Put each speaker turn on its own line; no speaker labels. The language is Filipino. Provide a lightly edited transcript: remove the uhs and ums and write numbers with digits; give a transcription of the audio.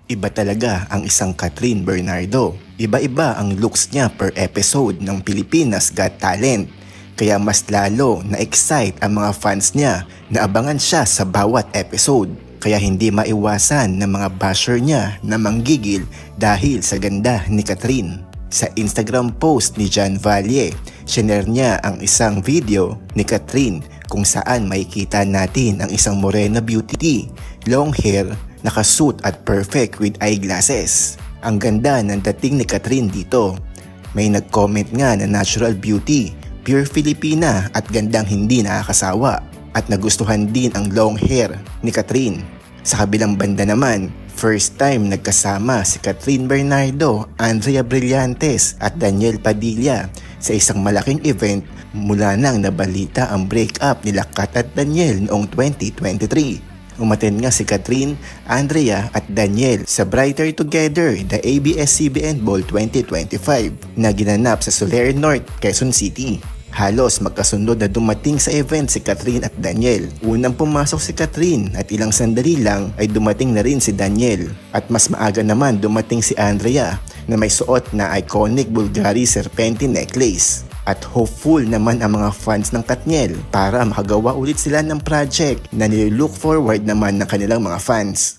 Iba talaga ang isang Catherine Bernardo. Iba-iba ang looks niya per episode ng Pilipinas Got Talent. Kaya mas lalo na-excite ang mga fans niya na abangan siya sa bawat episode. Kaya hindi maiwasan ng mga basher niya na manggigil dahil sa ganda ni Catherine. Sa Instagram post ni John Valle, shinare niya ang isang video ni Catherine kung saan makikita natin ang isang morena beauty, long hair, nakasuit at perfect with eyeglasses. Ang ganda ng dating ni Catherine dito. May nag-comment nga na natural beauty, pure Filipina at gandang hindi nakakasawa. At nagustuhan din ang long hair ni Catherine. Sa kabilang banda naman, first time nagkasama si Catherine Bernardo, Andrea Brillantes at Daniel Padilla sa isang malaking event mula nang nabalita ang breakup nila Kat at Daniel noong 2023. Umattend nga si Catherine, Andrea at Daniel sa Brighter Together, the ABS-CBN Ball 2025 na ginanap sa Soler North, Quezon City. Halos magkasunod na dumating sa event si Catherine at Daniel. Unang pumasok si Catherine at ilang sandali lang ay dumating na rin si Daniel. At mas maaga naman dumating si Andrea na may suot na iconic Bulgari Serpentine necklace. At hopeful naman ang mga fans ng Katniel para makagawa ulit sila ng project na nilook forward naman ng kanilang mga fans.